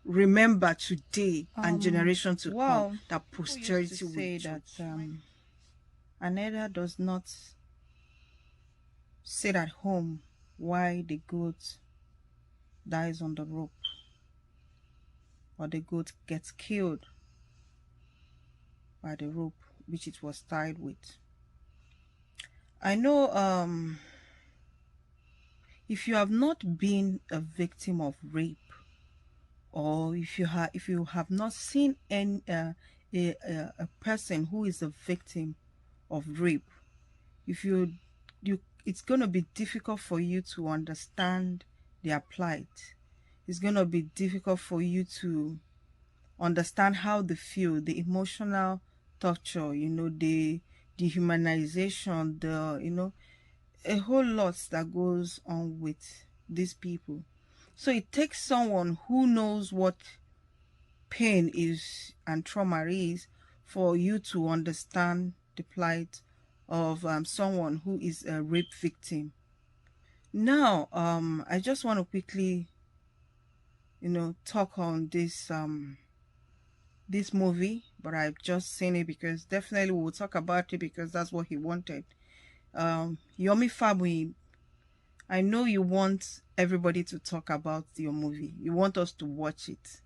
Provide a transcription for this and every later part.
remember today and generation to well, come, that posterity will say judge. that an elder does not sit at home while the goat dies on the rope, or the goat gets killed by the rope which it was tied with. I know if you have not been a victim of rape, or if you have not seen a person who is a victim of rape, if you it's going to be difficult for you to understand their plight. It's going to be difficult for you to understand how they feel, the emotional torture, the dehumanization, a whole lot that goes on with these people. So it takes someone who knows what pain is and trauma is for you to understand the plight of someone who is a rape victim. Now, I just want to quickly, talk on this movie, but I've just seen it because definitely we'll talk about it because that's what he wanted. Yomi Fabiyi, I know you want everybody to talk about your movie. You want us to watch it.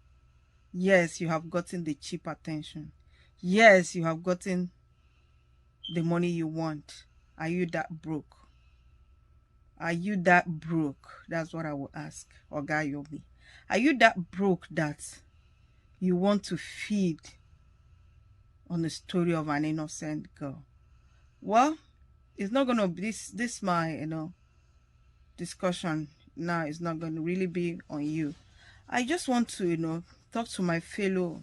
Yes, you have gotten the cheap attention. Yes, you have gotten the money you want. Are you that broke? Are you that broke? That's what I will ask Oga Yomi. Are you that broke that you want to feed on the story of an innocent girl? Well, it's not gonna be this my discussion now is not gonna really be on you. I just want to talk to my fellow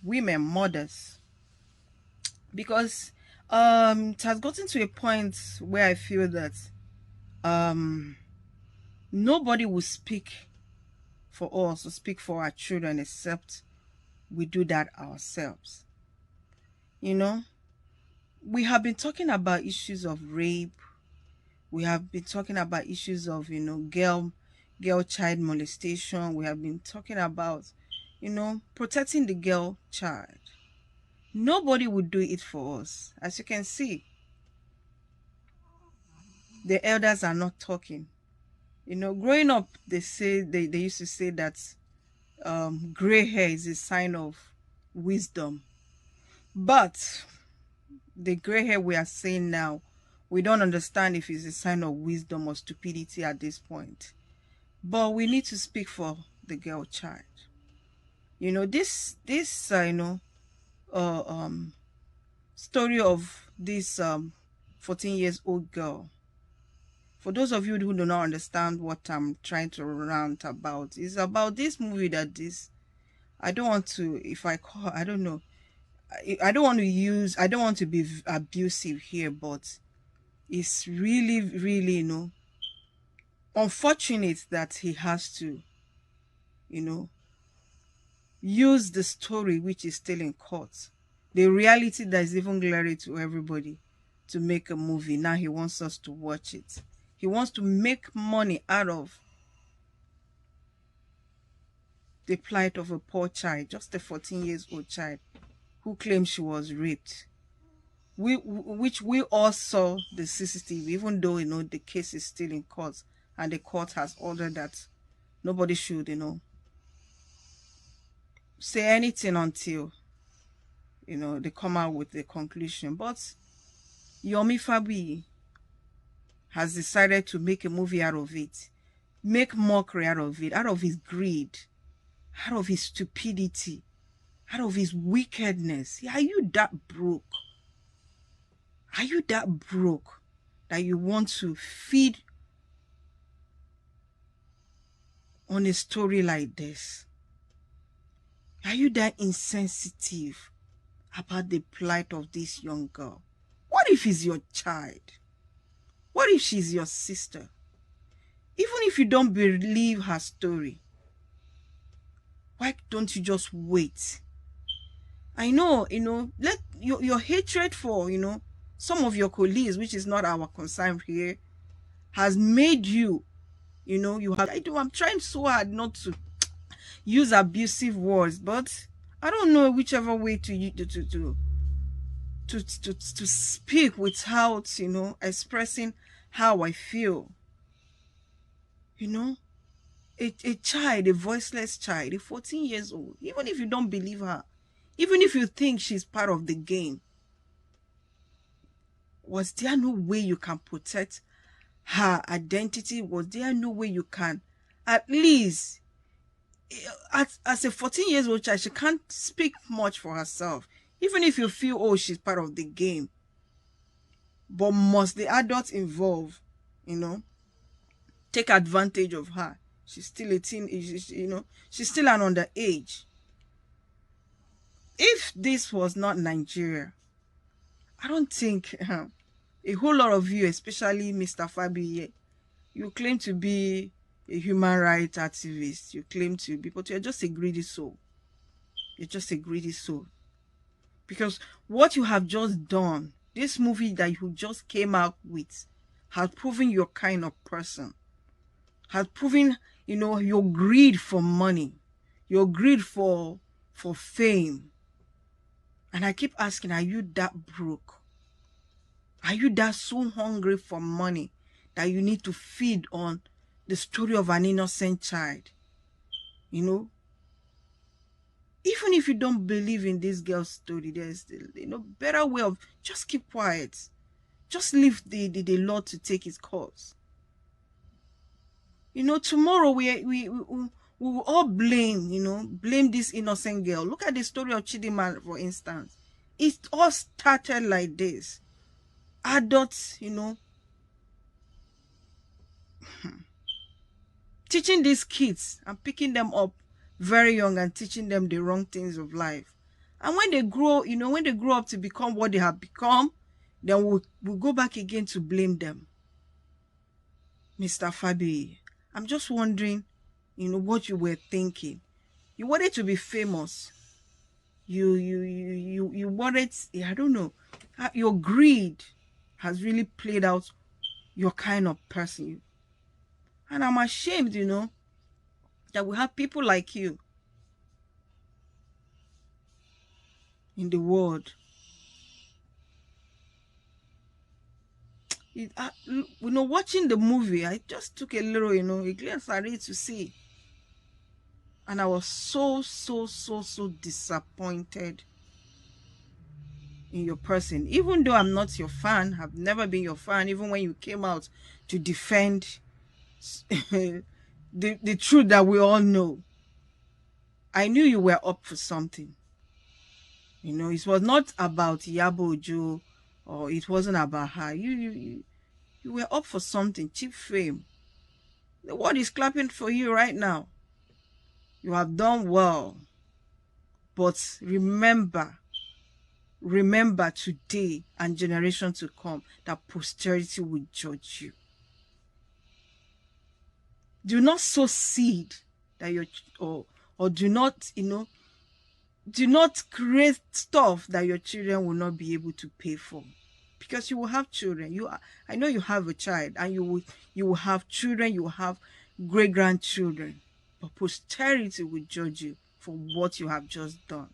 women mothers, because it has gotten to a point where I feel that nobody will speak for us or speak for our children except we do that ourselves. We have been talking about issues of rape. We have been talking about issues of girl child molestation. We have been talking about protecting the girl child. Nobody would do it for us. As you can see, the elders are not talking. Growing up, they used to say that gray hair is a sign of wisdom. But the gray hair we are seeing now, we don't understand if it's a sign of wisdom or stupidity at this point. But we need to speak for the girl child. This story of this 14 years old girl. For those of you who do not understand what I'm trying to rant about, is about this movie that I don't want to, if I call, I don't know. I don't want to be abusive here, but it's really, really, unfortunate that he has to, use the story which is still in court, the reality that is even glaring to everybody, to make a movie. Now he wants us to watch it. He wants to make money out of the plight of a poor child, just a 14 years old child who claims she was raped. Which we all saw the CCTV, even though the case is still in court and the court has ordered that nobody should say anything until they come out with the conclusion. But Yomi Fabiyi has decided to make a movie out of it, make mockery out of it, out of his greed, out of his stupidity, out of his wickedness. Are you that broke? Are you that broke that you want to feed on a story like this? Are you that insensitive about the plight of this young girl? What if he's your child? What if she's your sister? Even if you don't believe her story, why don't you just wait? I know, let your hatred for, some of your colleagues, which is not our concern here, has made you, I'm trying so hard not to, use abusive words, but I don't know whichever way to speak without, you know, expressing how I feel. You know, a child, a voiceless child, a 14 years old, even if you don't believe her, even if you think she's part of the game, was there no way you can protect her identity? Was there no way you can at least, as a 14 years old child, she can't speak much for herself. Even if you feel, oh, she's part of the game, but must the adults involved, you know, take advantage of her? She's still a teen, you know, she's still an underage. If this was not Nigeria, I don't think a whole lot of you, especially Mr. Fabiyi, you claim to be a human rights activist, you claim to be, but you're just a greedy soul. You're just a greedy soul. Because what you have just done, this movie that you just came out with, has proven your kind of person. Has proven, you know, your greed for money, your greed for fame. And I keep asking, are you that broke? Are you that so hungry for money that you need to feed on the story of an innocent child? You know, even if you don't believe in this girl's story, there's, you know, better way of just keep quiet. Just leave the law to take its course. You know, tomorrow we will all blame, you know, blame this innocent girl. Look at the story of Chidinma, for instance. It all started like this. Adults, you know, teaching these kids and picking them up very young and teaching them the wrong things of life. And when they grow, you know, when they grow up to become what they have become, then we'll go back again to blame them. Mr. Fabiyi, I'm just wondering, you know, what you were thinking. You wanted to be famous. You wanted, I don't know, your greed has really played out your kind of person. And I'm ashamed, you know, that we have people like you in the world. You know, watching the movie, I just took a little, you know, a glance at it to see. And I was so disappointed in your person. Even though I'm not your fan, I've never been your fan, even when you came out to defend the truth that we all know. I knew you were up for something. You know, it was not about Iyabo Ojo, or it wasn't about her. You were up for something, cheap fame. The world is clapping for you right now. You have done well. But remember today and generation to come that posterity will judge you. Do not sow seed that or do not, you know, do not create stuff that your children will not be able to pay for. Because you will have children. I know you have a child, and you will have children, you will have great grandchildren. But posterity will judge you for what you have just done.